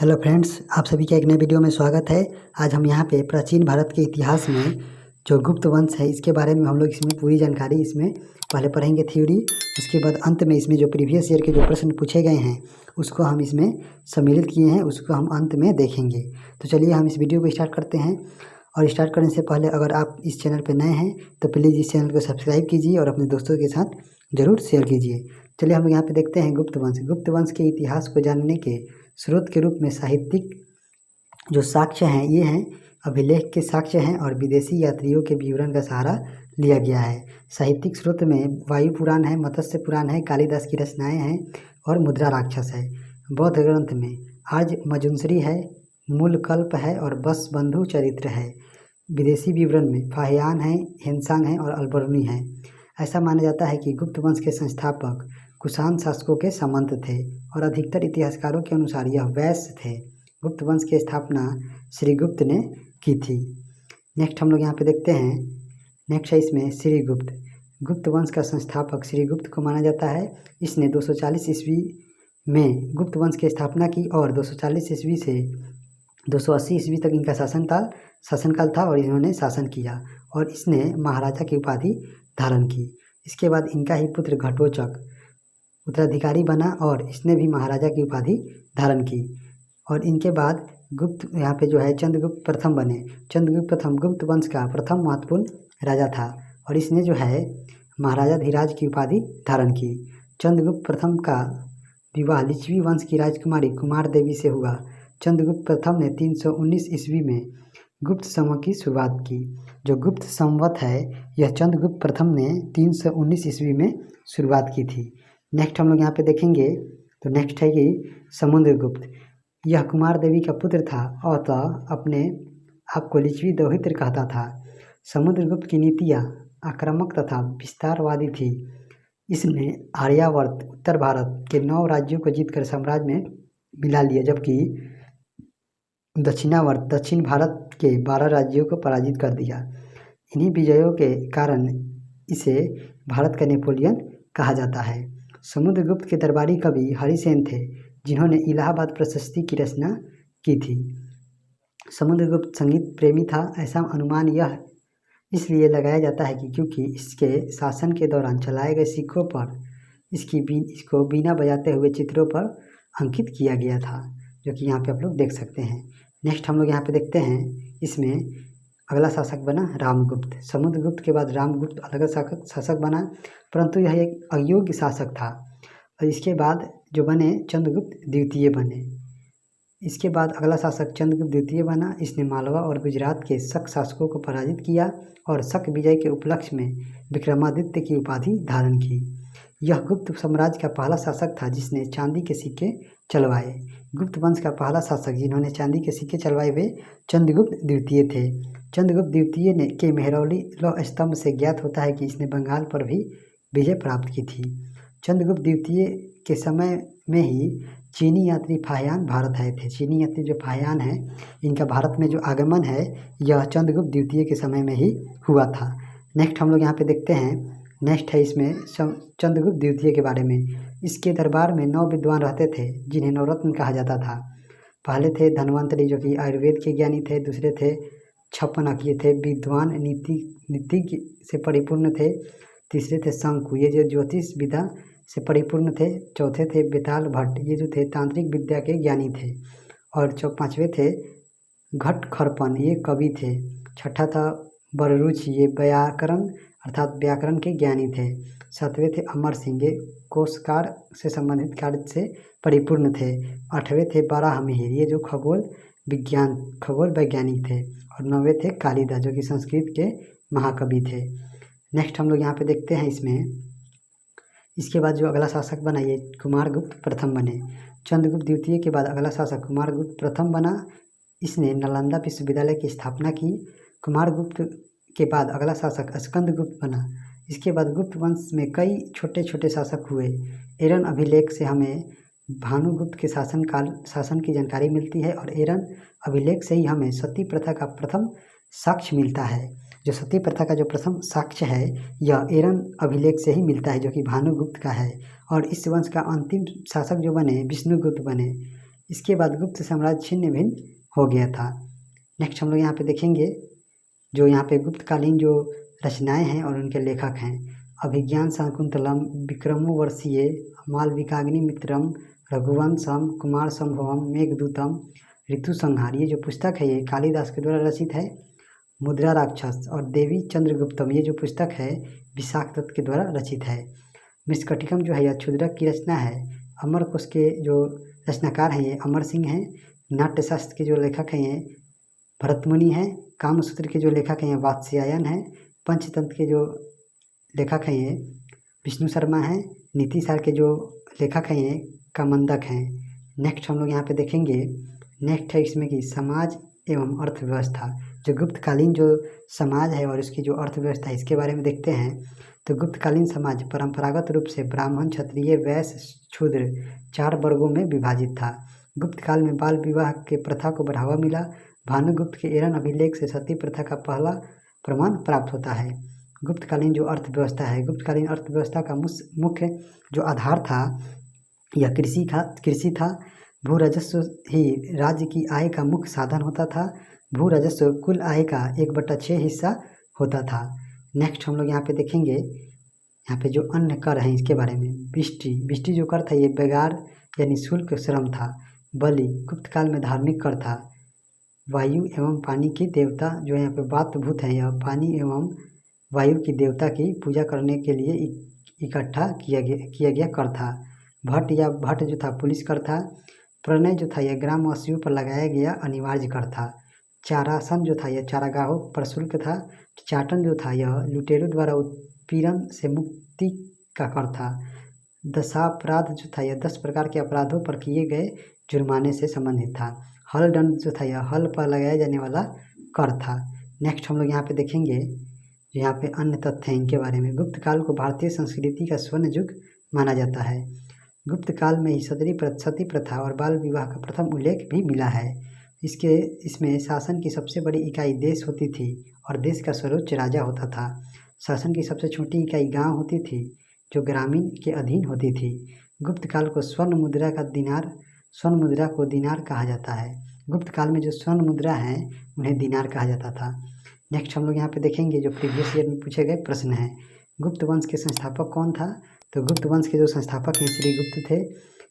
Hello friends, आप सभी का एक नए वीडियो में स्वागत है। आज हम यहाँ पे प्राचीन भारत के इतिहास में जो गुप्त वंश है इसके बारे में हम लोग इसमें पूरी जानकारी इसमें पहले पढ़ेंगे थ्योरी। उसके बाद अंत में इसमें जो प्रीवियस ईयर के जो प्रश्न पूछे गए हैं उसको हम इसमें सम्मिलित किए हैं, उसको हम अंत में देखेंगे। तो चलिए हम इस वीडियो को स्टार्ट करते हैं। और स्टार्ट करने से पहले अगर आप इस चैनल पर नए हैं तो प्लीज़ इस चैनल को सब्सक्राइब कीजिए और अपने दोस्तों के साथ ज़रूर शेयर कीजिए। चलिए हम यहाँ पे देखते हैं गुप्त वंश। गुप्त वंश के इतिहास को जानने के स्रोत के रूप में साहित्यिक जो साक्ष्य हैं ये हैं, अभिलेख के साक्ष्य हैं और विदेशी यात्रियों के विवरण का सहारा लिया गया है। साहित्यिक स्रोत में वायु पुराण है, मत्स्य पुराण है, कालिदास की रचनाएं हैं और मुद्रा राक्षस है। बौद्ध ग्रंथ में आर्य मजुंसरी है, मूलकल्प है और बस बंधु चरित्र है। विदेशी विवरण में फाहियान है, हेनसांग है और अल्बर्नी है। ऐसा माना जाता है कि गुप्त वंश के संस्थापक कुषाण शासकों के सामंत थे और अधिकतर इतिहासकारों के अनुसार यह वैश्य थे। गुप्त वंश की स्थापना श्रीगुप्त ने की थी। नेक्स्ट हम लोग यहाँ पे देखते हैं। नेक्स्ट है इसमें श्रीगुप्त। गुप्त वंश का संस्थापक श्रीगुप्त को माना जाता है। इसने 240 ईस्वी में गुप्त वंश की स्थापना की और 240 ईस्वी से 280 ईस्वी तक इनका शासनकाल था और इन्होंने शासन किया और इसने महाराजा की उपाधि धारण की। इसके बाद इनका ही पुत्र घटोत्कच उत्तराधिकारी बना और इसने भी महाराजा की उपाधि धारण की। और इनके बाद गुप्त यहाँ पे जो है चंद्रगुप्त प्रथम बने। चंद्रगुप्त प्रथम गुप्त वंश का प्रथम महत्वपूर्ण राजा था और इसने जो है महाराजा धीराज की उपाधि धारण की। चंद्रगुप्त प्रथम का विवाह लिच्छवी वंश की राजकुमारी कुमार देवी से हुआ। चंद्रगुप्त प्रथम ने 319 ईस्वी में गुप्त संवत की शुरुआत की। जो गुप्त संवत है यह चंद्रगुप्त प्रथम ने 319 ईस्वी में शुरुआत की थी। नेक्स्ट हम लोग यहाँ पे देखेंगे तो नेक्स्ट है कि समुद्रगुप्त। यह कुमार देवी का पुत्र था और अपने आप को लिच्छवी दौहित्र कहता था। समुद्रगुप्त की नीतियाँ आक्रामक तथा विस्तारवादी थी। इसने आर्यावर्त उत्तर भारत के 9 राज्यों को जीतकर साम्राज्य में मिला लिया, जबकि दक्षिणावर्त दक्षिण भारत के 12 राज्यों को पराजित कर दिया। इन्हीं विजयों के कारण इसे भारत का नेपोलियन कहा जाता है। समुद्रगुप्त के दरबारी कवि हरिसेन थे जिन्होंने इलाहाबाद प्रशस्ति की रचना की थी। समुद्रगुप्त संगीत प्रेमी था। ऐसा अनुमान यह इसलिए लगाया जाता है कि क्योंकि इसके शासन के दौरान चलाए गए सिक्कों पर इसको बीना बजाते हुए चित्रों पर अंकित किया गया था, जो कि यहाँ पे आप लोग देख सकते हैं। नेक्स्ट हम लोग यहाँ पे देखते हैं। इसमें अगला शासक बना रामगुप्त। समुद्रगुप्त के बाद रामगुप्त अलग शासक बना, परंतु यह एक अयोग्य शासक था। और इसके बाद जो बने चंद्रगुप्त द्वितीय बने। इसके बाद अगला शासक चंद्रगुप्त द्वितीय बना। इसने मालवा और गुजरात के शक शासकों को पराजित किया और शक विजय के उपलक्ष्य में विक्रमादित्य की उपाधि धारण की। यह गुप्त साम्राज्य का पहला शासक था जिसने चांदी के सिक्के चलवाए। गुप्त वंश का पहला शासक जिन्होंने चांदी के सिक्के चलवाए वे चंद्रगुप्त द्वितीय थे। चंद्रगुप्त द्वितीय ने के मेहरौली लौह स्तंभ से ज्ञात होता है कि इसने बंगाल पर भी विजय प्राप्त की थी। चंद्रगुप्त द्वितीय के समय में ही चीनी यात्री फाहियान भारत आए थे। चीनी यात्री जो फाहियान है इनका भारत में जो आगमन है यह चंद्रगुप्त द्वितीय के समय में ही हुआ था। नेक्स्ट हम लोग यहाँ पे देखते हैं। नेक्स्ट है इसमें चंद्रगुप्त द्वितीय के बारे में। इसके दरबार में 9 विद्वान रहते थे जिन्हें नवरत्न कहा जाता था। पहले थे धन्वंतरी जो कि आयुर्वेद के ज्ञानी थे। दूसरे थे छप्पनक, ये थे विद्वान नीतिज्ञ से परिपूर्ण थे। तीसरे थे शंकु, ये जो ज्योतिष विद्या से परिपूर्ण थे। चौथे थे बेताल भट्ट, ये जो थे तांत्रिक विद्या के ज्ञानी थे। और 5वें थे घट खरपन, ये कवि थे। छठा था बररुच, ये व्याकरण अर्थात व्याकरण के ज्ञानी थे। 7वें थे अमर सिंह, ये कोशकार से संबंधित कार्य से परिपूर्ण थे। 8वें थे बाराहमिहिर, ये जो खगोल वैज्ञानिक थे। और 9वें थे कालिदास जो कि संस्कृत के महाकवि थे। नेक्स्ट हम लोग यहाँ पे देखते हैं इसमें। इसके बाद जो अगला शासक बना ये कुमारगुप्त प्रथम बने। चंद्रगुप्त द्वितीय के बाद अगला शासक कुमारगुप्त प्रथम बना। इसने नालंदा विश्वविद्यालय की स्थापना की। कुमारगुप्त के बाद अगला शासक स्कंदगुप्त बना। इसके बाद गुप्त वंश में कई छोटे छोटे शासक हुए। एरन अभिलेख से हमें भानुगुप्त के शासन की जानकारी मिलती है और एरन अभिलेख से ही हमें सती प्रथा का प्रथम साक्ष्य मिलता है। जो सती प्रथा का जो प्रथम साक्ष्य है यह एरन अभिलेख से ही मिलता है, जो कि भानुगुप्त का है। और इस वंश का अंतिम शासक जो बने विष्णुगुप्त बने। इसके बाद गुप्त साम्राज्य छिन्न भिन्न हो गया था। नेक्स्ट हम लोग यहाँ पे देखेंगे जो यहाँ पे गुप्तकालीन जो रचनाएं हैं और उनके लेखक हैं। अभिज्ञान शाकुंतलम, विक्रमोर्वशीय, मालविकाग्निमित्रम, रघुवंशम, कुमार संभवम, मेघदूतम, ऋतु संहार, ये जो पुस्तक है ये कालिदास के द्वारा रचित है। मुद्रा राक्षस और देवी चंद्रगुप्तम, ये जो पुस्तक है विशाख दत्त के द्वारा रचित है। मृच्छकटिकम जो है यह क्षुद्रक की रचना है। अमरकोश के जो रचनाकार हैं ये अमर सिंह हैं। नाट्यशास्त्र के जो लेखक हैं ये भरतमुनि हैं। कामसूत्र के जो लेखक हैं ये वात्स्यायन हैं। पंचतंत्र के जो लेखक हैं ये विष्णु शर्मा हैं। नीतिसार के जो लेखक हैं ये कामंदक हैं। नेक्स्ट हम लोग यहाँ पे देखेंगे, नेक्स्ट है इसमें कि समाज एवं अर्थव्यवस्था। जो गुप्तकालीन जो समाज है और इसकी जो अर्थव्यवस्था है इसके बारे में देखते हैं। तो गुप्तकालीन समाज परंपरागत रूप से ब्राह्मण, क्षत्रिय, वैश्य, शूद्र 4 वर्गों में विभाजित था। गुप्त काल में बाल विवाह के प्रथा को बढ़ावा मिला। भानुगुप्त के एरन अभिलेख से सती प्रथा का पहला प्रमाण प्राप्त होता है। गुप्तकालीन जो अर्थव्यवस्था है, गुप्तकालीन अर्थव्यवस्था का मुख्य जो आधार था यह कृषि था। भू राजस्व ही राज्य की आय का मुख्य साधन होता था। भू राजस्व कुल आय का 1/6 हिस्सा होता था। नेक्स्ट हम लोग यहाँ पे देखेंगे, यहाँ पे जो अन्य कर हैं इसके बारे में। बिष्टी जो कर था ये बेगार या निःशुल्क श्रम था। बलि गुप्त काल में धार्मिक कर था। वायु एवं पानी की देवता जो यहाँ पे वातभूत है, यह पानी एवं वायु की देवता की पूजा करने के लिए इकट्ठा किया गया कर था। भट्ट जो था पुलिस कर था। प्रणय जो था यह ग्रामवासियों पर लगाया गया अनिवार्य कर था। चारासन जो था यह चारागाहों पर शुल्क था। चाटन जो था यह लुटेरों द्वारा उत्पीड़न से मुक्ति का कर था। दशापराध जो था यह 10 प्रकार के अपराधों पर किए गए जुर्माने से संबंधित था। हल दंड जो था यह हल पर लगाया जाने वाला कर था। नेक्स्ट हम लोग यहाँ पे देखेंगे, यहाँ पे अन्य तथ्य हैं इनके बारे में। गुप्त काल को भारतीय संस्कृति का स्वर्ण युग माना जाता है। गुप्त काल में ही सती प्रथा और बाल विवाह का प्रथम उल्लेख भी मिला है। इसमें शासन की सबसे बड़ी इकाई देश होती थी और देश का सर्वोच्च राजा होता था। शासन की सबसे छोटी इकाई गांव होती थी जो ग्रामीण के अधीन होती थी। गुप्त काल को स्वर्ण मुद्रा को दिनार कहा जाता है। गुप्त काल में जो स्वर्ण मुद्रा है उन्हें दिनार कहा जाता था। नेक्स्ट हम लोग यहाँ पे देखेंगे जो प्रीवियस ईयर में पूछे गए प्रश्न हैं। गुप्त वंश के संस्थापक कौन था? तो गुप्त वंश के जो संस्थापक हैं श्री गुप्त थे।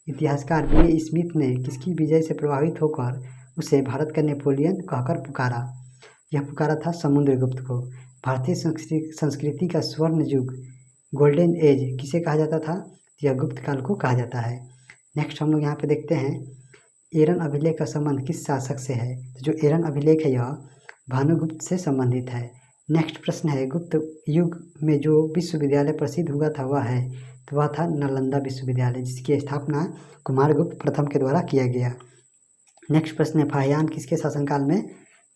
इतिहासकार B.A. स्मिथ ने किसकी विजय से प्रभावित होकर उसे भारत का नेपोलियन कहकर पुकारा? यह पुकारा था समुद्रगुप्त को। भारतीय संस्कृति का स्वर्ण युग गोल्डन एज किसे कहा जाता था? यह गुप्त काल को कहा जाता है। नेक्स्ट हम लोग यहाँ पे देखते हैं एरन अभिलेख का संबंध किस शासक से है? तो जो एरन अभिलेख है यह भानुगुप्त से संबंधित है। नेक्स्ट प्रश्न है गुप्त युग में जो विश्वविद्यालय प्रसिद्ध हुआ था वह है, तो वह था नालंदा विश्वविद्यालय, जिसकी स्थापना कुमारगुप्त प्रथम के द्वारा किया गया। नेक्स्ट प्रश्न है फाहियान किसके शासनकाल में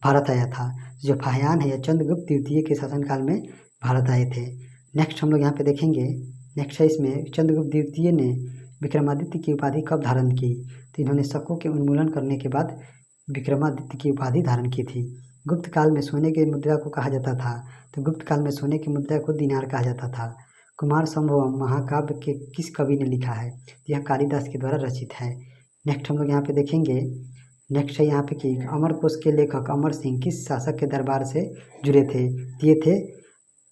भारत आया था? जो फाहियान है यह चंद्रगुप्त द्वितीय के शासनकाल में भारत आए थे। नेक्स्ट हम लोग यहाँ पे देखेंगे, नेक्स्ट है इसमें चंद्रगुप्त द्वितीय ने विक्रमादित्य की उपाधि कब धारण की? तो इन्होंने शकों के उन्मूलन करने के बाद विक्रमादित्य की उपाधि धारण की थी। गुप्त काल में सोने की मुद्रा को कहा जाता था, तो गुप्त काल में सोने की मुद्रा को दिनार कहा जाता था। कुमार संभवम महाकाव्य के किस कवि ने लिखा है? यह कालिदास के द्वारा रचित है। नेक्स्ट हम लोग यहाँ पे देखेंगे, नेक्स्ट है यहाँ पे कि अमरकोश के लेखक अमर सिंह किस शासक के दरबार से जुड़े थे? ये थे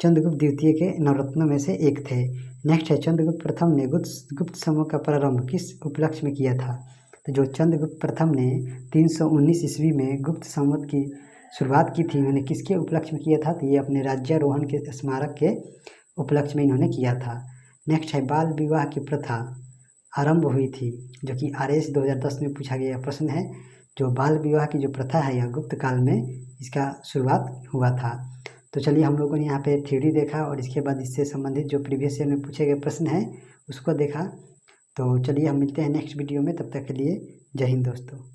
चंद्रगुप्त द्वितीय के नवरत्नों में से एक थे। नेक्स्ट है चंद्रगुप्त प्रथम ने गुप्त समूह का प्रारंभ किस उपलक्ष्य में किया था? तो जो चंद्रगुप्त प्रथम ने 319 ईस्वी में गुप्त संवत की शुरुआत की थी, उन्होंने किसके उपलक्ष्य में किया था? तो ये अपने राज्यारोहण के स्मारक के उपलक्ष्य में इन्होंने किया था। नेक्स्ट है बाल विवाह की प्रथा आरंभ हुई थी, जो कि RS 2010 में पूछा गया प्रश्न है। जो बाल विवाह की जो प्रथा है यह गुप्त काल में इसका शुरुआत हुआ था। तो चलिए हम लोगों ने यहाँ पे थ्योरी देखा और इसके बाद इससे संबंधित जो प्रीवियस ईयर में पूछे गए प्रश्न हैं उसको देखा। तो चलिए हम मिलते हैं नेक्स्ट वीडियो में, तब तक के लिए जय हिंद दोस्तों।